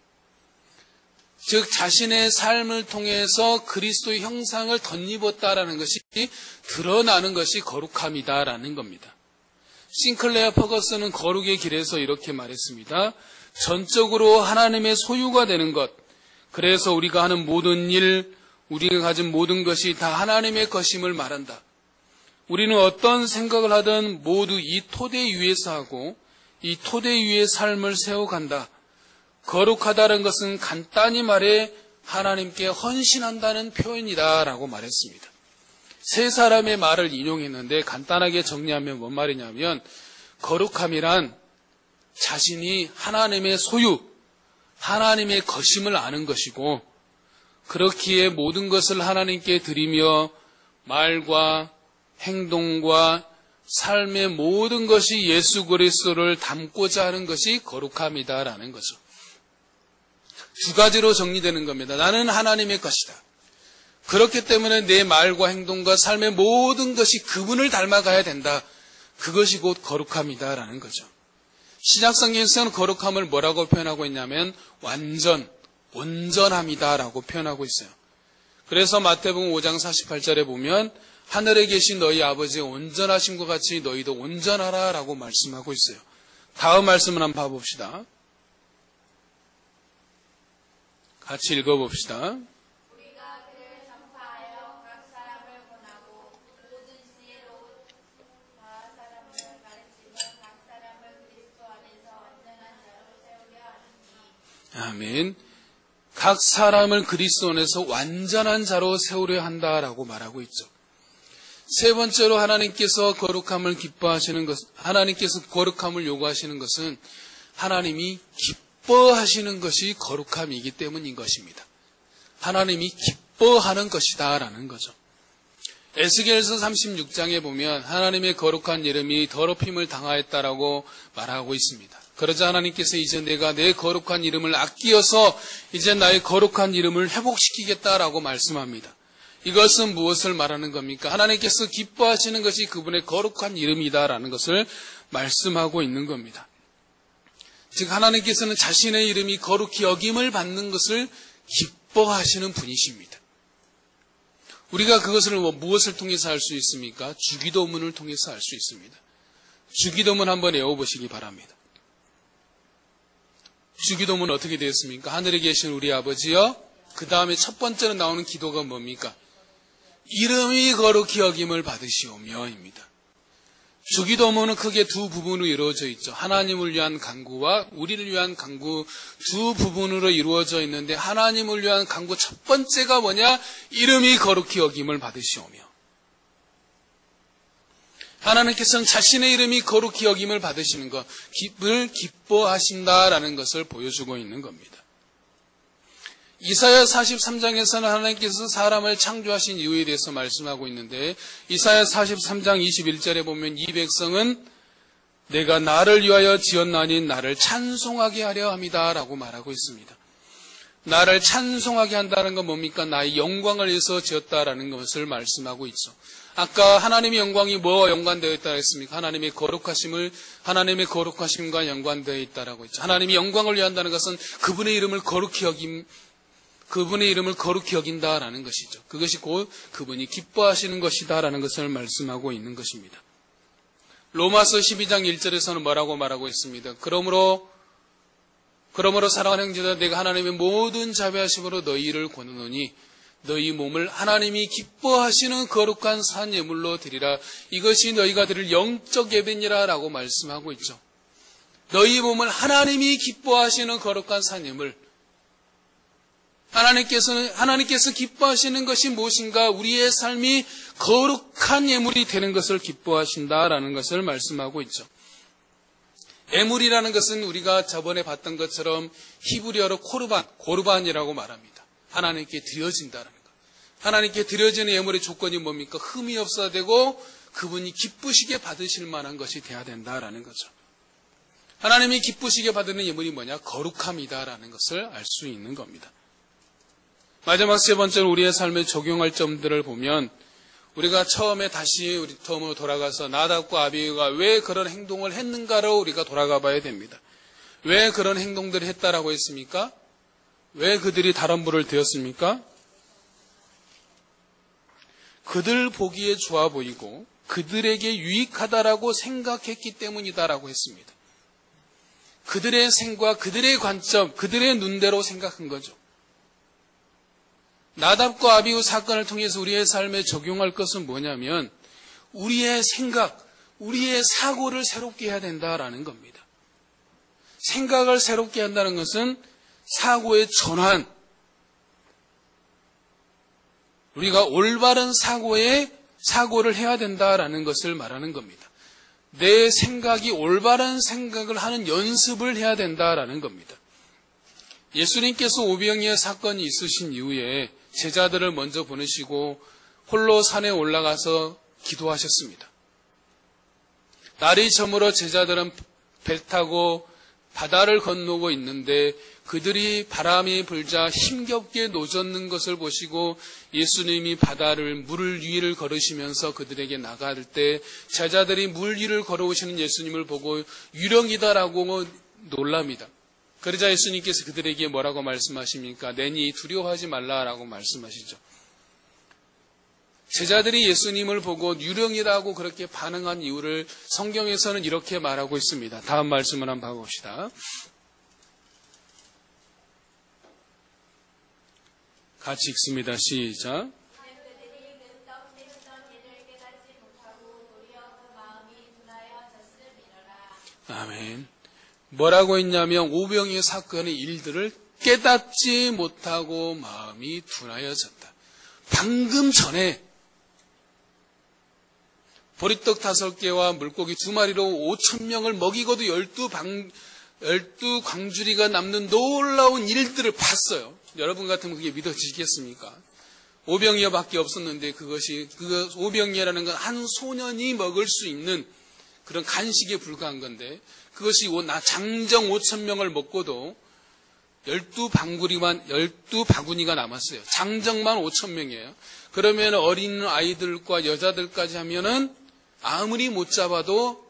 즉 자신의 삶을 통해서 그리스도의 형상을 덧입었다라는 것이 드러나는 것이 거룩함이다라는 겁니다. 싱클레어 퍼거슨은 거룩의 길에서 이렇게 말했습니다. 전적으로 하나님의 소유가 되는 것, 그래서 우리가 하는 모든 일, 우리가 가진 모든 것이 다 하나님의 것임을 말한다. 우리는 어떤 생각을 하든 모두 이 토대 위에서 하고 이 토대 위에 삶을 세워간다. 거룩하다는 것은 간단히 말해 하나님께 헌신한다는 표현이다 라고 말했습니다. 세 사람의 말을 인용했는데 간단하게 정리하면 뭔 말이냐면 거룩함이란 자신이 하나님의 소유, 하나님의 것임을 아는 것이고 그렇기에 모든 것을 하나님께 드리며 말과 행동과 삶의 모든 것이 예수 그리스도를 닮고자 하는 것이 거룩함이다라는 거죠. 두 가지로 정리되는 겁니다. 나는 하나님의 것이다. 그렇기 때문에 내 말과 행동과 삶의 모든 것이 그분을 닮아가야 된다. 그것이 곧 거룩함이다라는 거죠. 신약성경에서는 거룩함을 뭐라고 표현하고 있냐면 완전, 온전함이다라고 표현하고 있어요. 그래서 마태복음 5장 48절에 보면 하늘에 계신 너희 아버지의 온전하심과 같이 너희도 온전하라 라고 말씀하고 있어요. 다음 말씀을 한번 봐봅시다. 같이 읽어봅시다. 우리가 그를 전파하여 각 사람을 권하고 모든 지혜로운 사람을 가르치며 각 사람을 그리스도 안에서 완전한 자로 세우려 하느니. 아멘. 각 사람을 그리스도 안에서 완전한 자로 세우려 한다라고 말하고 있죠. 세 번째로 하나님께서 거룩함을 기뻐하시는 것, 하나님께서 거룩함을 요구하시는 것은 하나님이 기뻐하시는 것이 거룩함이기 때문인 것입니다. 하나님이 기뻐하는 것이다라는 거죠. 에스겔서 36장에 보면 하나님의 거룩한 이름이 더럽힘을 당하였다라고 말하고 있습니다. 그러자 하나님께서 이제 내가 내 거룩한 이름을 아끼어서 이제 나의 거룩한 이름을 회복시키겠다라고 말씀합니다. 이것은 무엇을 말하는 겁니까? 하나님께서 기뻐하시는 것이 그분의 거룩한 이름이다라는 것을 말씀하고 있는 겁니다. 즉 하나님께서는 자신의 이름이 거룩히 여김을 받는 것을 기뻐하시는 분이십니다. 우리가 그것을 무엇을 통해서 알 수 있습니까? 주기도문을 통해서 알 수 있습니다. 주기도문 한번 외워보시기 바랍니다. 주기도문 어떻게 되었습니까? 하늘에 계신 우리 아버지여, 그 다음에 첫 번째로 나오는 기도가 뭡니까? 이름이 거룩히 여김을 받으시오며입니다. 주기도문은 크게 두 부분으로 이루어져 있죠. 하나님을 위한 간구와 우리를 위한 간구 두 부분으로 이루어져 있는데 하나님을 위한 간구 첫 번째가 뭐냐? 이름이 거룩히 여김을 받으시오며. 하나님께서는 자신의 이름이 거룩히 여김을 받으시는 것을 기뻐하신다라는 것을 보여주고 있는 겁니다. 이사야 43장에서는 하나님께서 사람을 창조하신 이유에 대해서 말씀하고 있는데 이사야 43장 21절에 보면 이 백성은 내가 나를 위하여 지었나니 나를 찬송하게 하려 함이다 라고 말하고 있습니다. 나를 찬송하게 한다는 건 뭡니까? 나의 영광을 위해서 지었다라는 것을 말씀하고 있죠. 아까 하나님의 영광이 뭐와 연관되어 있다고 했습니까? 하나님의 거룩하심과 연관되어 있다라고 했죠. 하나님이 영광을 위한다는 것은 그분의 이름을 거룩히 여긴다라는 것이죠. 그것이 곧 그분이 기뻐하시는 것이다라는 것을 말씀하고 있는 것입니다. 로마서 12장 1절에서는 뭐라고 말하고 있습니다. 그러므로 사랑하는 형제들, 내가 하나님의 모든 자비하심으로 너희를 권하노니 너희 몸을 하나님이 기뻐하시는 거룩한 산 예물로 드리라. 이것이 너희가 드릴 영적 예배니라 라고 말씀하고 있죠. 너희 몸을 하나님이 기뻐하시는 거룩한 산 예물. 하나님께서 기뻐하시는 것이 무엇인가? 우리의 삶이 거룩한 예물이 되는 것을 기뻐하신다라는 것을 말씀하고 있죠. 예물이라는 것은 우리가 저번에 봤던 것처럼 히브리어로 고르반이라고 말합니다. 하나님께 드려진다는 것. 하나님께 드려지는 예물의 조건이 뭡니까? 흠이 없어야 되고 그분이 기쁘시게 받으실 만한 것이 돼야 된다라는 거죠. 하나님이 기쁘시게 받는 예물이 뭐냐? 거룩함이다라는 것을 알 수 있는 겁니다. 마지막 세 번째로 우리의 삶에 적용할 점들을 보면 우리가 처음에 다시 우리 처음으로 돌아가서 나답과 아비후가 왜 그런 행동을 했는가로 우리가 돌아가 봐야 됩니다. 왜 그런 행동들을 했다라고 했습니까? 왜 그들이 다른 불을 되었습니까? 그들 보기에 좋아 보이고 그들에게 유익하다라고 생각했기 때문이다라고 했습니다. 그들의 생각, 그들의 관점, 그들의 눈대로 생각한 거죠. 나답과 아비후 사건을 통해서 우리의 삶에 적용할 것은 뭐냐면 우리의 생각, 우리의 사고를 새롭게 해야 된다라는 겁니다. 생각을 새롭게 한다는 것은 사고의 전환, 우리가 올바른 사고를 해야 된다라는 것을 말하는 겁니다. 내 생각이 올바른 생각을 하는 연습을 해야 된다라는 겁니다. 예수님께서 오병이어 사건이 있으신 이후에 제자들을 먼저 보내시고 홀로 산에 올라가서 기도하셨습니다. 날이 저물어 제자들은 배 타고 바다를 건너고 있는데 그들이 바람이 불자 힘겹게 노젓는 것을 보시고 예수님이 물 위를 걸으시면서 그들에게 나갈 때 제자들이 물 위를 걸어오시는 예수님을 보고 유령이다라고 놀랍니다. 그러자 예수님께서 그들에게 뭐라고 말씀하십니까? 내니 두려워하지 말라라고 말씀하시죠. 제자들이 예수님을 보고 유령이라고 그렇게 반응한 이유를 성경에서는 이렇게 말하고 있습니다. 다음 말씀을 한번 봐봅시다. 같이 읽습니다. 시작. 아멘. 뭐라고 했냐면 오병이의 사건의 일들을 깨닫지 못하고 마음이 둔하여졌다. 방금 전에 보리떡 5개와 물고기 2마리로 5,000명을 먹이고도 12광주리가 남는 놀라운 일들을 봤어요. 여러분 같으면 그게 믿어지겠습니까? 오병이어밖에 없었는데 그 오병이어라는 건 한 소년이 먹을 수 있는 그런 간식에 불과한 건데 그것이 장정 5,000명을 먹고도 12바구니가 남았어요. 장정만 5,000명이에요. 그러면 어린 아이들과 여자들까지 하면은 아무리 못 잡아도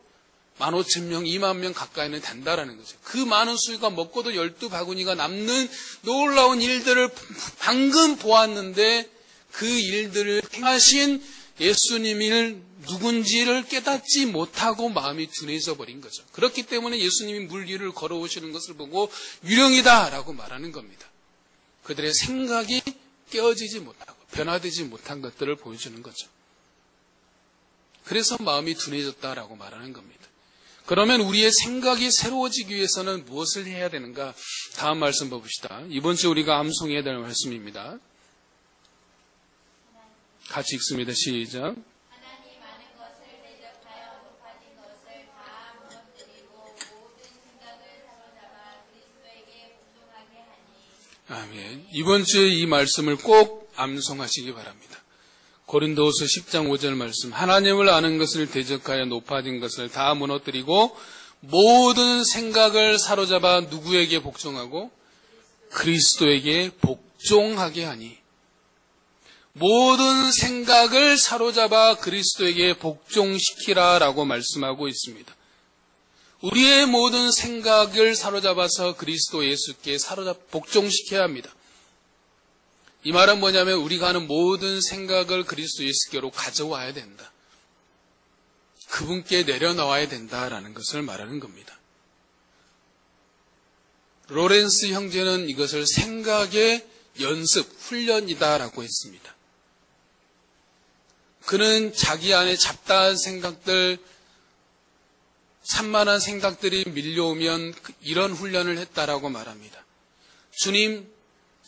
15,000명, 20,000명 가까이는 된다라는 거죠. 그 많은 수가 먹고도 12바구니가 남는 놀라운 일들을 방금 보았는데 그 일들을 행하신 예수님을 누군지를 깨닫지 못하고 마음이 둔해져 버린 거죠. 그렇기 때문에 예수님이 물 위를 걸어오시는 것을 보고 유령이다라고 말하는 겁니다. 그들의 생각이 깨어지지 못하고 변화되지 못한 것들을 보여주는 거죠. 그래서 마음이 둔해졌다라고 말하는 겁니다. 그러면 우리의 생각이 새로워지기 위해서는 무엇을 해야 되는가? 다음 말씀 봅시다. 이번 주 우리가 암송해야 될 말씀입니다. 같이 읽습니다. 시작. 하나님 많은 것을 대적하여 높아진 것을 다 무너뜨리고 모든 생각을 사로잡아 그리스도에게 복종하게 하니. 아멘. 이번 주에 이 말씀을 꼭 암송하시기 바랍니다. 고린도후서 10장 5절 말씀. 하나님을 아는 것을 대적하여 높아진 것을 다 무너뜨리고 모든 생각을 사로잡아 누구에게 복종하고 그리스도에게 복종하게 하니. 모든 생각을 사로잡아 그리스도에게 복종시키라라고 말씀하고 있습니다. 우리의 모든 생각을 사로잡아서 그리스도 예수께 복종시켜야 합니다. 이 말은 뭐냐면 우리가 하는 모든 생각을 그리스도 예수께로 가져와야 된다. 그분께 내려놓아야 된다라는 것을 말하는 겁니다. 로렌스 형제는 이것을 생각의 연습, 훈련이다라고 했습니다. 그는 자기 안에 잡다한 생각들, 산만한 생각들이 밀려오면 이런 훈련을 했다라고 말합니다. 주님,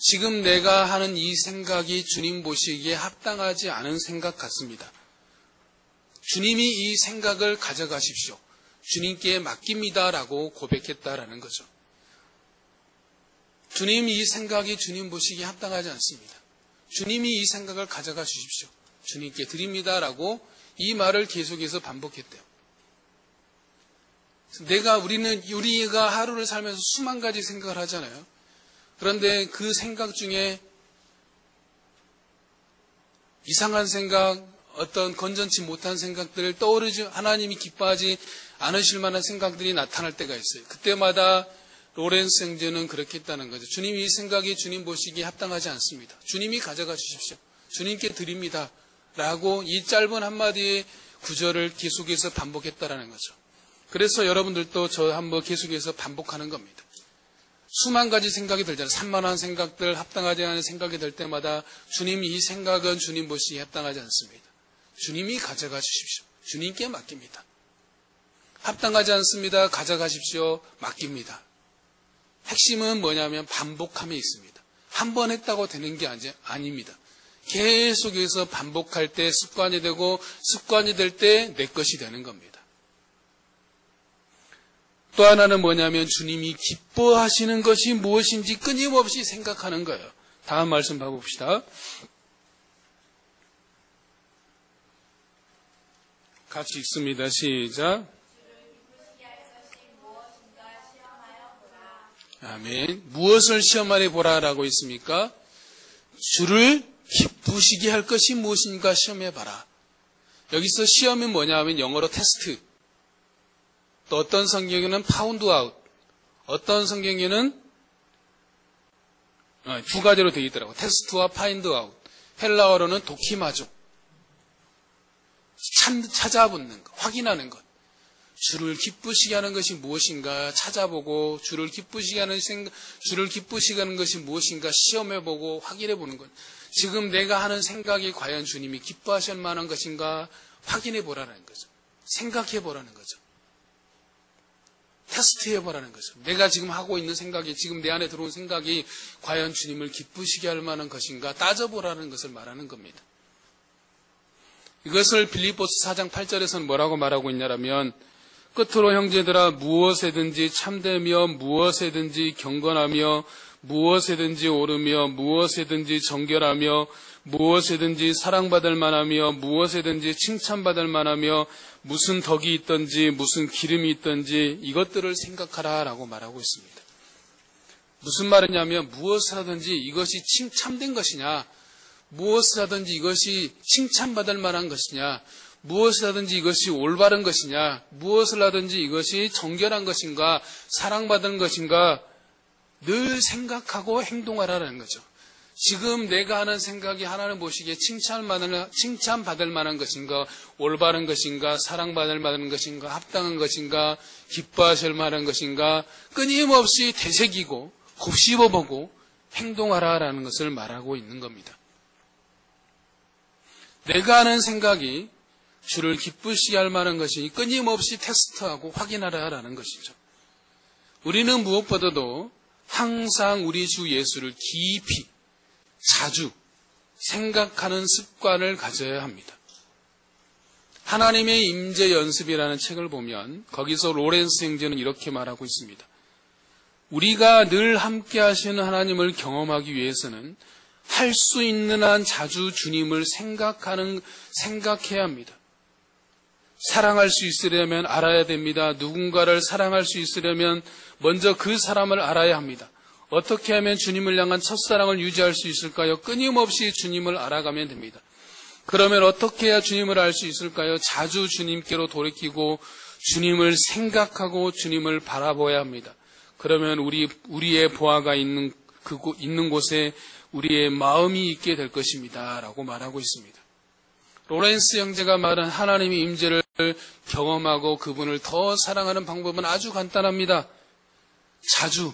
지금 내가 하는 이 생각이 주님 보시기에 합당하지 않은 생각 같습니다. 주님이 이 생각을 가져가십시오. 주님께 맡깁니다라고 고백했다라는 거죠. 주님, 이 생각이 주님 보시기에 합당하지 않습니다. 주님이 이 생각을 가져가 주십시오. 주님께 드립니다라고 이 말을 계속해서 반복했대요. 우리가 하루를 살면서 수만 가지 생각을 하잖아요. 그런데 그 생각 중에 이상한 생각, 어떤 건전치 못한 생각들을 떠오르지 하나님이 기뻐하지 않으실 만한 생각들이 나타날 때가 있어요. 그때마다 로렌스 형제는 그렇게 했다는 거죠. 주님, 이 생각이 주님 보시기에 합당하지 않습니다. 주님이 가져가 주십시오. 주님께 드립니다. 라고 이 짧은 한마디의 구절을 계속해서 반복했다라는 거죠. 그래서 여러분들도 저 한번 계속해서 반복하는 겁니다. 수만 가지 생각이 들잖아요. 산만한 생각들, 합당하지 않은 생각이 들 때마다 주님, 이 생각은 주님 보시기에 합당하지 않습니다. 주님이 가져가 주십시오. 주님께 맡깁니다. 합당하지 않습니다. 가져가십시오. 맡깁니다. 핵심은 뭐냐면 반복함에 있습니다. 한 번 했다고 되는 게 아닙니다. 계속해서 반복할 때 습관이 되고 습관이 될 때 내 것이 되는 겁니다. 또 하나는 뭐냐면 주님이 기뻐하시는 것이 무엇인지 끊임없이 생각하는 거예요. 다음 말씀 봐봅시다. 같이 읽습니다. 시작. 아멘. 무엇을 시험하래 보라라고 했습니까? 주를 기쁘시게 할 것이 무엇인가 시험해봐라. 여기서 시험이 뭐냐 하면 영어로 테스트. 또 어떤 성경에는 파운드 아웃. 어떤 성경에는 두 가지로 되어 있더라고요. 테스트와 파인드 아웃. 헬라어로는 도키마죠. 찾아보는 것, 확인하는 것. 주를 기쁘시게 하는 것이 무엇인가 찾아보고 주를 기쁘시게 하는 것이 무엇인가 시험해보고 확인해보는 것. 지금 내가 하는 생각이 과연 주님이 기뻐하실 만한 것인가 확인해보라는 거죠. 생각해보라는 거죠. 테스트해보라는 거죠. 내가 지금 하고 있는 생각이, 지금 내 안에 들어온 생각이 과연 주님을 기쁘시게 할 만한 것인가 따져보라는 것을 말하는 겁니다. 이것을 빌립보서 4장 8절에서는 뭐라고 말하고 있냐면, 끝으로 형제들아 무엇에든지 참되며 무엇에든지 경건하며 무엇에든지 옳으며 무엇에든지 정결하며 무엇에든지 사랑받을 만하며 무엇에든지 칭찬받을 만하며 무슨 덕이 있든지 무슨 기름이 있든지 이것들을 생각하라 라고 말하고 있습니다. 무슨 말이냐면 무엇을 하든지 이것이 참된 것이냐, 무엇을 하든지 이것이 칭찬받을 만한 것이냐, 무엇을 하든지 이것이 올바른 것이냐, 무엇을 하든지 이것이 정결한 것인가, 사랑받은 것인가 늘 생각하고 행동하라는 거죠. 지금 내가 하는 생각이 하나님 보시기에 칭찬받을 만한 것인가, 올바른 것인가, 사랑받을 만한 것인가, 합당한 것인가, 기뻐하실 만한 것인가 끊임없이 되새기고 곱씹어보고 행동하라라는 것을 말하고 있는 겁니다. 내가 하는 생각이 주를 기쁘시게 할 만한 것이 끊임없이 테스트하고 확인하라라는 것이죠. 우리는 무엇보다도 항상 우리 주 예수를 깊이 자주 생각하는 습관을 가져야 합니다. 하나님의 임재 연습이라는 책을 보면 거기서 로렌스 형제는 이렇게 말하고 있습니다. 우리가 늘 함께 하시는 하나님을 경험하기 위해서는 할 수 있는 한 자주 주님을 생각해야 합니다. 사랑할 수 있으려면 알아야 됩니다. 누군가를 사랑할 수 있으려면 먼저 그 사람을 알아야 합니다. 어떻게 하면 주님을 향한 첫사랑을 유지할 수 있을까요? 끊임없이 주님을 알아가면 됩니다. 그러면 어떻게 해야 주님을 알 수 있을까요? 자주 주님께로 돌이키고 주님을 생각하고 주님을 바라봐야 합니다. 그러면 우리의 보아가 있는 곳에 우리의 마음이 있게 될 것입니다. 라고 말하고 있습니다. 로렌스 형제가 말한 하나님의 임재를 경험하고 그분을 더 사랑하는 방법은 아주 간단합니다. 자주,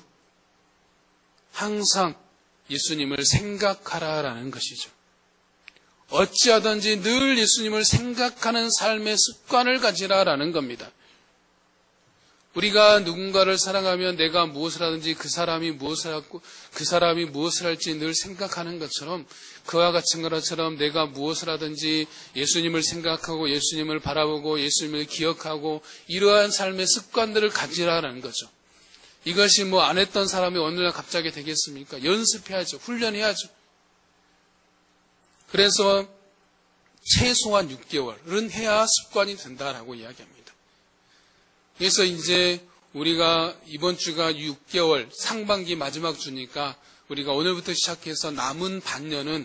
항상 예수님을 생각하라라는 것이죠. 어찌하든지 늘 예수님을 생각하는 삶의 습관을 가지라라는 겁니다. 우리가 누군가를 사랑하면 내가 무엇을 하든지 그 사람이 무엇을 하고 그 사람이 무엇을 할지 늘 생각하는 것처럼, 그와 같은 것처럼 내가 무엇을 하든지 예수님을 생각하고 예수님을 바라보고 예수님을 기억하고 이러한 삶의 습관들을 가지라는 거죠. 이것이 안 했던 사람이 어느 날 갑자기 되겠습니까? 연습해야죠. 훈련해야죠. 그래서 최소한 6개월은 해야 습관이 된다라고 이야기합니다. 그래서 이제 우리가 이번 주가 6개월 상반기 마지막 주니까 우리가 오늘부터 시작해서 남은 반년은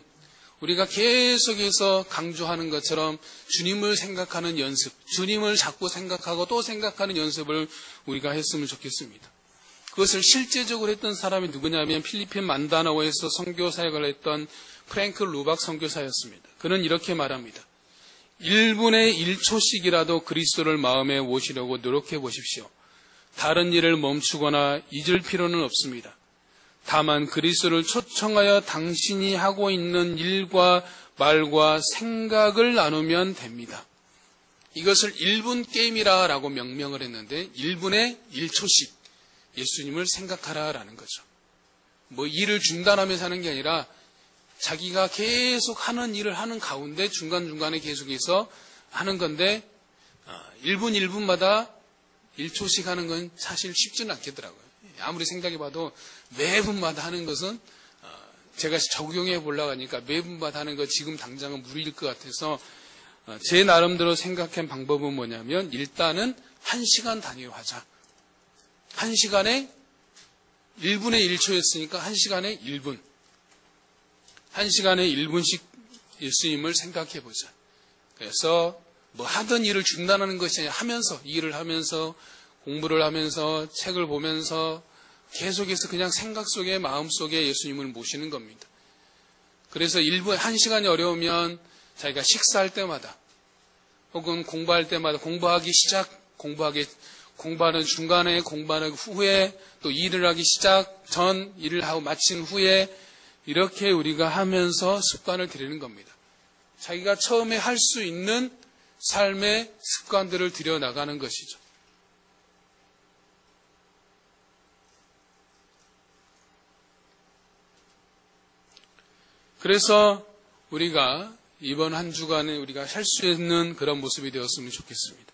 우리가 계속해서 강조하는 것처럼 주님을 생각하는 연습, 주님을 자꾸 생각하고 또 생각하는 연습을 우리가 했으면 좋겠습니다. 그것을 실제적으로 했던 사람이 누구냐면 필리핀 만다나오에서 선교 사역을 했던 프랭크 루박 선교사였습니다. 그는 이렇게 말합니다. 1분의 1초씩이라도 그리스도를 마음에 모시려고 노력해 보십시오. 다른 일을 멈추거나 잊을 필요는 없습니다. 다만 그리스도를 초청하여 당신이 하고 있는 일과 말과 생각을 나누면 됩니다. 이것을 1분 게임이라고 명명을 했는데 1분의 1초씩 예수님을 생각하라라는 거죠. 일을 중단하면서 하는 게 아니라 자기가 계속 하는 일을 하는 가운데 중간중간에 계속해서 하는 건데 1분 1분마다 1초씩 하는 건 사실 쉽지는 않겠더라고요. 아무리 생각해봐도 매분마다 하는 것은 제가 적용해 보려고 하니까 매분마다 하는 거 지금 당장은 무리일 것 같아서 제 나름대로 생각한 방법은 뭐냐면 일단은 1시간 단위로 하자. 1시간에 1분의 1초였으니까 1시간에 1분. 1시간에 1분씩 예수님을 생각해 보자. 그래서 뭐 하던 일을 중단하는 것이 아니라 하면서, 일을 하면서, 공부를 하면서, 책을 보면서 계속해서 그냥 생각 속에, 마음 속에 예수님을 모시는 겁니다. 그래서 1시간이 어려우면 자기가 식사할 때마다 혹은 공부할 때마다 공부하는 중간에, 공부하는 후에, 또 일을 하기 시작 전, 일을 하고 마친 후에 이렇게 우리가 하면서 습관을 들이는 겁니다. 자기가 처음에 할 수 있는 삶의 습관들을 들여나가는 것이죠. 그래서 우리가 이번 한 주간에 우리가 할 수 있는 그런 모습이 되었으면 좋겠습니다.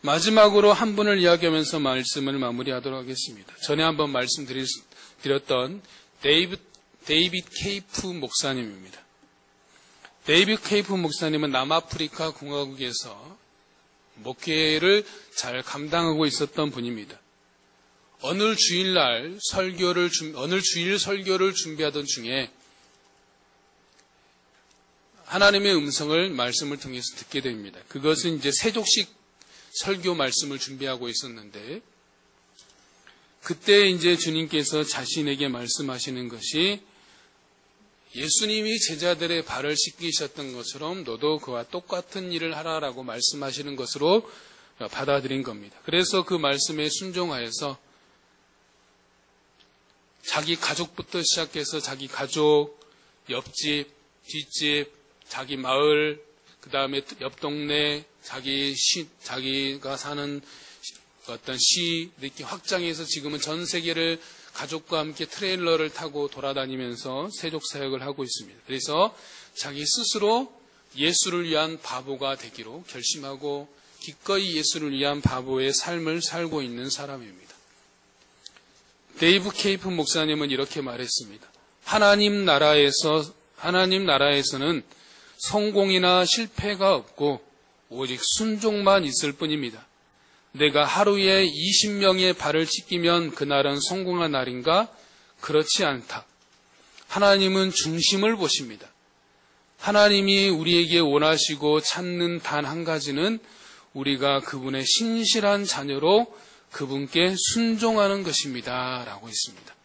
마지막으로 한 분을 이야기하면서 말씀을 마무리하도록 하겠습니다. 전에 한번 말씀드렸던 데이빗 케이프 목사님입니다. 데이빗 케이프 목사님은 남아프리카 공화국에서 목회를 잘 감당하고 있었던 분입니다. 어느 주일 설교를 준비하던 중에 하나님의 음성을 말씀을 통해서 듣게 됩니다. 그것은 이제 세족식 설교 말씀을 준비하고 있었는데, 그때 이제 주님께서 자신에게 말씀하시는 것이 예수님이 제자들의 발을 씻기셨던 것처럼 너도 그와 똑같은 일을 하라라고 말씀하시는 것으로 받아들인 겁니다. 그래서 그 말씀에 순종하여서 자기 가족부터 시작해서 자기 가족, 옆집, 뒷집, 자기 마을, 그 다음에 옆 동네, 자기가 사는 어떤 시 이렇게 확장해서 지금은 전 세계를 가족과 함께 트레일러를 타고 돌아다니면서 세족 사역을 하고 있습니다. 그래서 자기 스스로 예수를 위한 바보가 되기로 결심하고 기꺼이 예수를 위한 바보의 삶을 살고 있는 사람입니다. 데이브 케이프 목사님은 이렇게 말했습니다. 하나님 나라에서는 성공이나 실패가 없고 오직 순종만 있을 뿐입니다. 내가 하루에 20명의 발을 찢기면 그날은 성공한 날인가? 그렇지 않다. 하나님은 중심을 보십니다. 하나님이 우리에게 원하시고 찾는 단 한 가지는 우리가 그분의 신실한 자녀로 그분께 순종하는 것입니다. 라고 했습니다.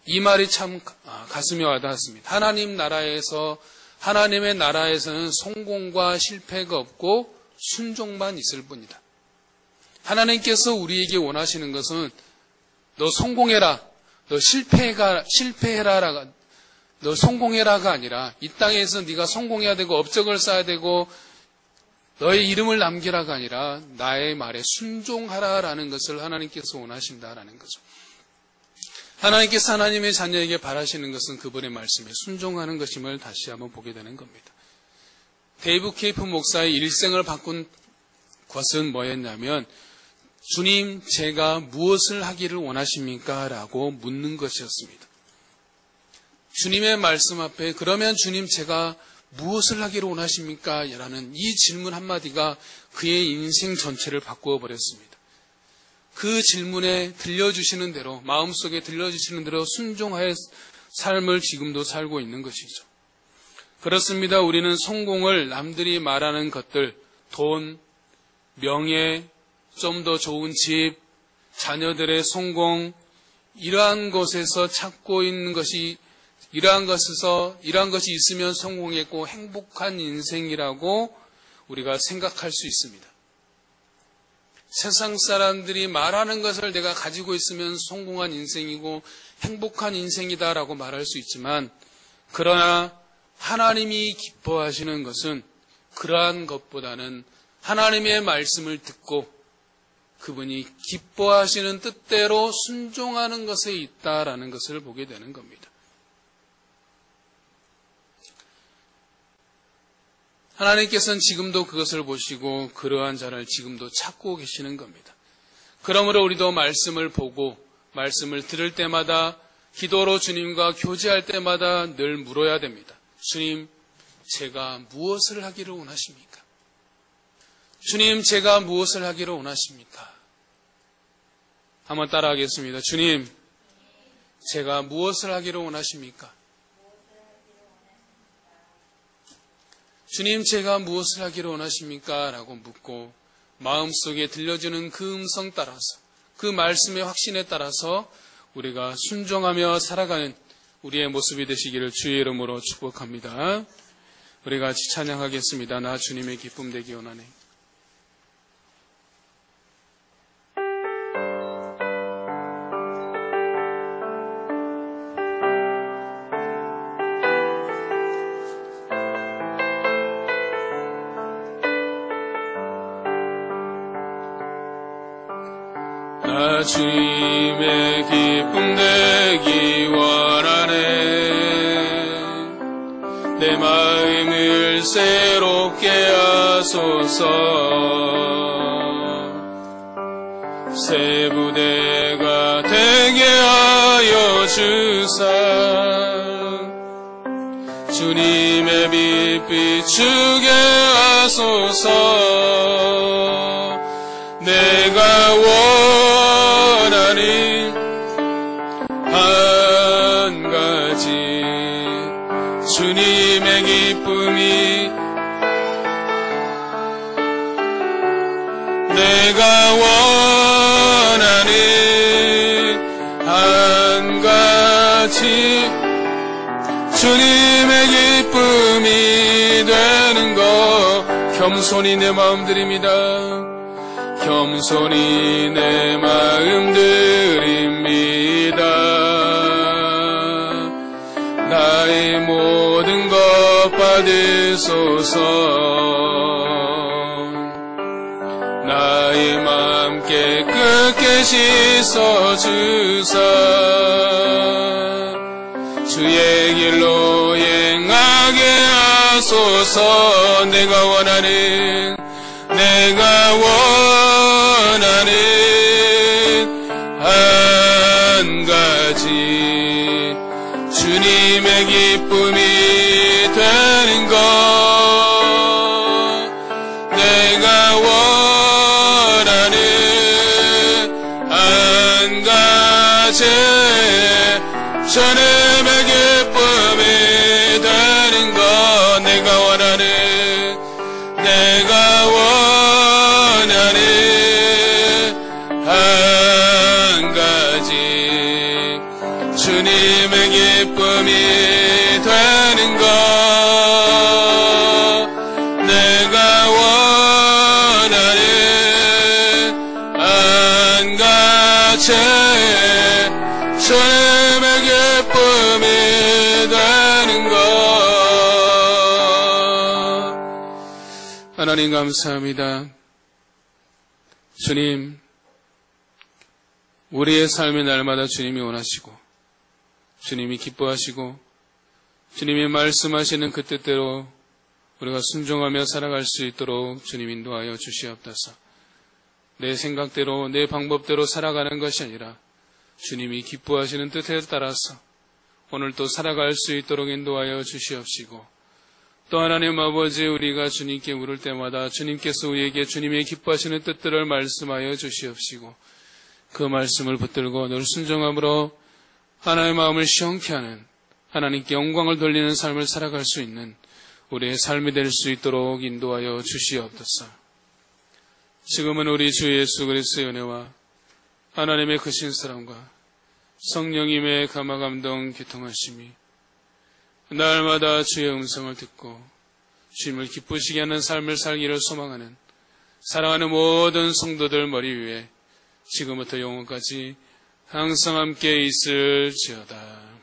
이 말이 참 가슴에 와닿았습니다. 하나님의 나라에서는 성공과 실패가 없고 순종만 있을 뿐이다. 하나님께서 우리에게 원하시는 것은 너 성공해라, 너 실패해라, 너 성공해라가 아니라 이 땅에서 네가 성공해야 되고 업적을 쌓아야 되고 너의 이름을 남기라가 아니라 나의 말에 순종하라라는 것을 하나님께서 원하신다라는 거죠. 하나님께서 하나님의 자녀에게 바라시는 것은 그분의 말씀에 순종하는 것임을 다시 한번 보게 되는 겁니다. 데이브 케이프 목사의 일생을 바꾼 것은 뭐였냐면 주님, 제가 무엇을 하기를 원하십니까? 라고 묻는 것이었습니다. 주님의 말씀 앞에 그러면 주님 제가 무엇을 하기를 원하십니까? 라는 이 질문 한마디가 그의 인생 전체를 바꾸어 버렸습니다. 그 질문에 들려주시는 대로, 마음속에 들려주시는 대로 순종하여 삶을 지금도 살고 있는 것이죠. 그렇습니다. 우리는 성공을 남들이 말하는 것들, 돈, 명예, 좀 더 좋은 집, 자녀들의 성공, 이러한 것에서 찾고 있는 것이, 이러한 것이 있으면 성공했고 행복한 인생이라고 우리가 생각할 수 있습니다. 세상 사람들이 말하는 것을 내가 가지고 있으면 성공한 인생이고 행복한 인생이다라고 말할 수 있지만, 그러나 하나님이 기뻐하시는 것은 그러한 것보다는 하나님의 말씀을 듣고 그분이 기뻐하시는 뜻대로 순종하는 것에 있다라는 것을 보게 되는 겁니다. 하나님께서는 지금도 그것을 보시고 그러한 자를 지금도 찾고 계시는 겁니다. 그러므로 우리도 말씀을 보고 말씀을 들을 때마다 기도로 주님과 교제할 때마다 늘 물어야 됩니다. 주님, 제가 무엇을 하기를 원하십니까? 주님, 제가 무엇을 하기를 원하십니까? 한번 따라하겠습니다. 주님, 제가 무엇을 하기를 원하십니까? 주님, 제가 무엇을 하기를 원하십니까? 라고 묻고 마음속에 들려주는 그 음성 따라서, 그 말씀의 확신에 따라서 우리가 순종하며 살아가는 우리의 모습이 되시기를 주의 이름으로 축복합니다. 우리가 같이 찬양하겠습니다. 나 주님의 기쁨 되기 원하네. 나 주님의 기쁨 되기 원하네. 내 마음을 새롭게 하소서. 새 부대가 되게 하여 주사. 주님의 빛 비추게 하소서. 내가 원하는 한 가지 주님의 기쁨이 내가 원하는 한 가지 주님의 기쁨이 되는 것 겸손히 내 마음 드립니다. 겸손히 내 마음 드립니다. 나의 모든 것 받으소서. 나의 마음 깨끗게 씻어주사. 주의 길로 행하게 하소서. 내가 원하는 한 가지 주님의 기쁨이 되는 것. 내가 원하는 한 가지 주님의 기쁨이 되는 것. 내가 원하는 한 가지 주님의 기쁨이 되는 것. 내가 원하는 한 가지 주님의 기쁨이 되는 것. 하나님 감사합니다. 주님, 우리의 삶의 날마다 주님이 원하시고 주님이 기뻐하시고 주님이 말씀하시는 그 뜻대로 우리가 순종하며 살아갈 수 있도록 주님 인도하여 주시옵소서. 내 생각대로 내 방법대로 살아가는 것이 아니라 주님이 기뻐하시는 뜻에 따라서 오늘 또 살아갈 수 있도록 인도하여 주시옵시고, 또 하나님 아버지, 우리가 주님께 물을 때마다 주님께서 우리에게 주님의 기뻐하시는 뜻들을 말씀하여 주시옵시고, 그 말씀을 붙들고 늘 순종함으로 하나님의 마음을 시원케 하는, 하나님께 영광을 돌리는 삶을 살아갈 수 있는 우리의 삶이 될 수 있도록 인도하여 주시옵소서. 지금은 우리 주 예수 그리스도의 은혜와 하나님의 크신 사랑과 성령님의 감화 감동 교통하심이 날마다 주의 음성을 듣고 주님을 기쁘시게 하는 삶을 살기를 소망하는 사랑하는 모든 성도들 머리 위에 지금부터 영원까지 항상 함께 있을지어다.